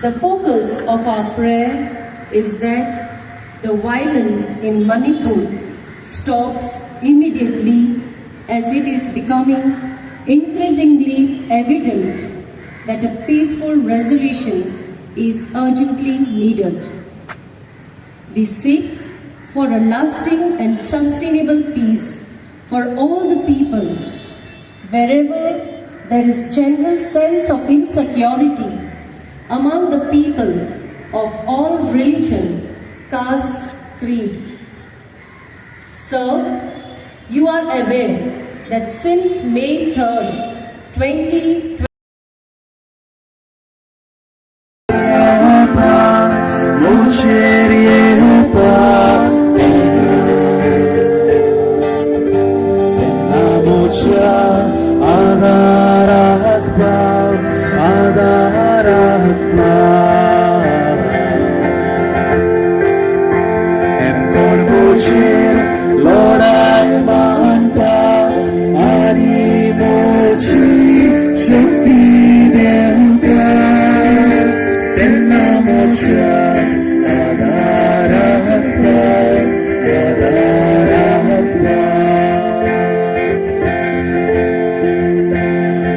The focus of our prayer is that the violence in Manipur stops immediately, as it is becoming increasingly evident that a peaceful resolution is urgently needed. We seek for a lasting and sustainable peace for all the people, wherever there is general sense of insecurity among the people of all religion, caste, creed. Sir, you are aware that since May 3rd, 2020, Lord, I manta ani mochi shakti devka tenna mocha adarahta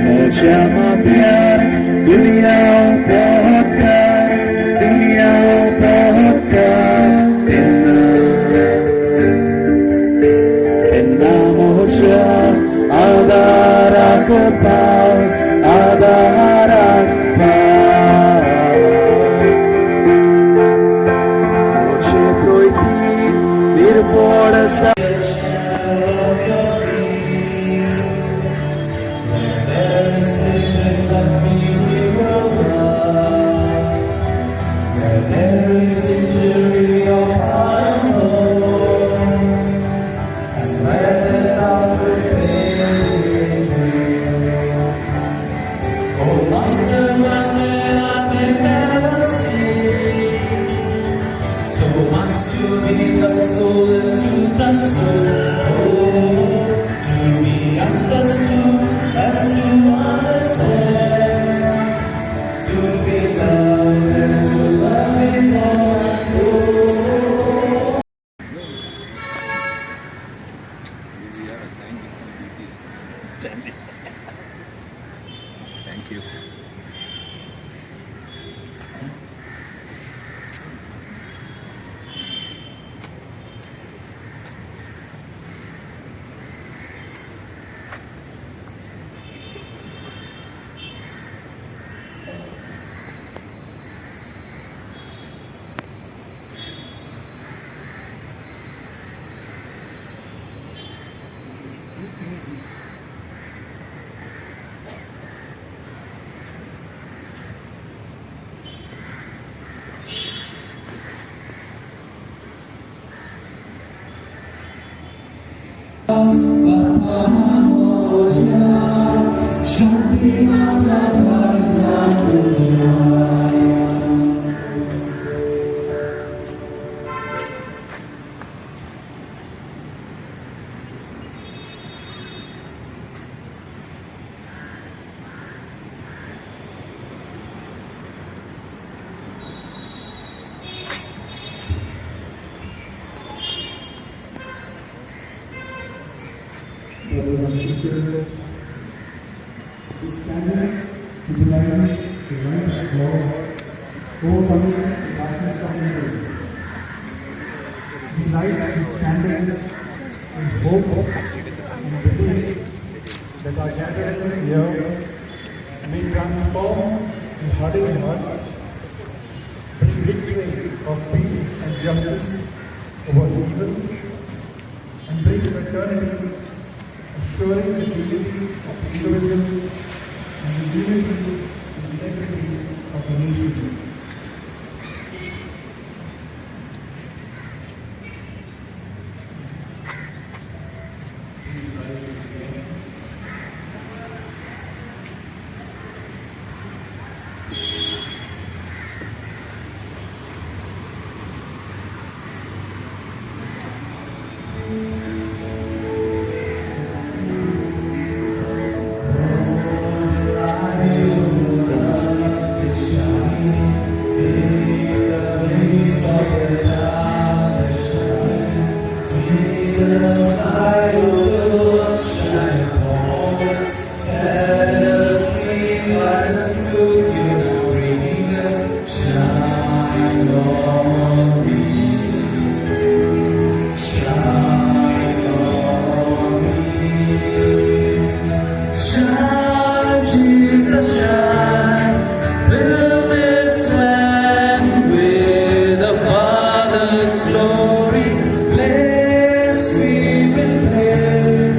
mocha ma pyar duniya pohkar Thank you. brothers and sisters, is standing to the light of God, overcoming the darkness of evil. The light is standing in hope and belief that our gathering here may transform the hardened hearts, bring victory of peace and justice over evil, and bring fraternity, assuring the dignity of the individual and the unity and integrity of the nation. Shining Shine, Jesus, shine. Fill this land with the Father's glory. Let Spirit live.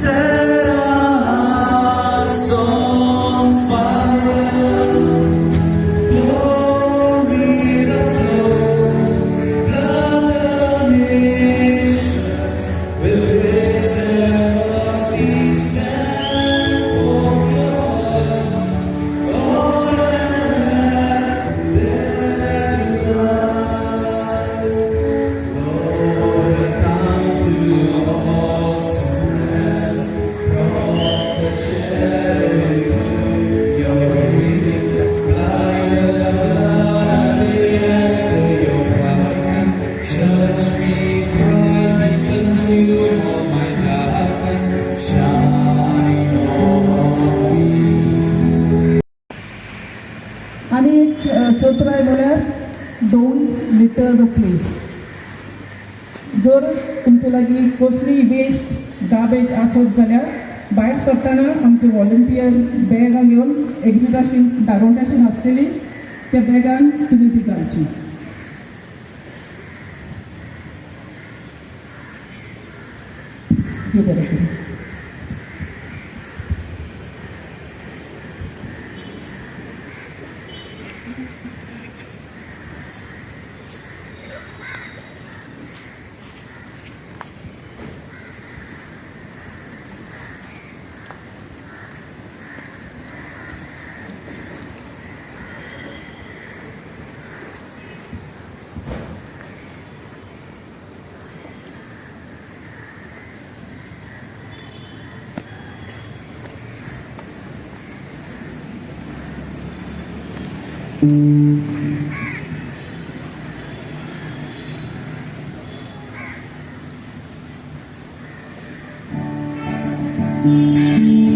Set our hearts on fire. Glory the flow. Flood the nations with grace and mercy. Stand for your love. All and let Lord, come to your awesome rest. From the shadow to your wings. Light of the blood into your brightness. Touch me, kindly consume all my darkness. Shine on me. आणि एक चौथं आहे म्हळ्यार don't litre the place. जर तुमचे लागीं कसली waste garbage आसत जाल्यार भायर सरतना आमचे व्हॉलंटियर बॅगां घेवन एग्जिटाशीन दारोंट्याशीन आसलेली त्या बॅगान तुमी ती घालची. देव बरें करूं. Shine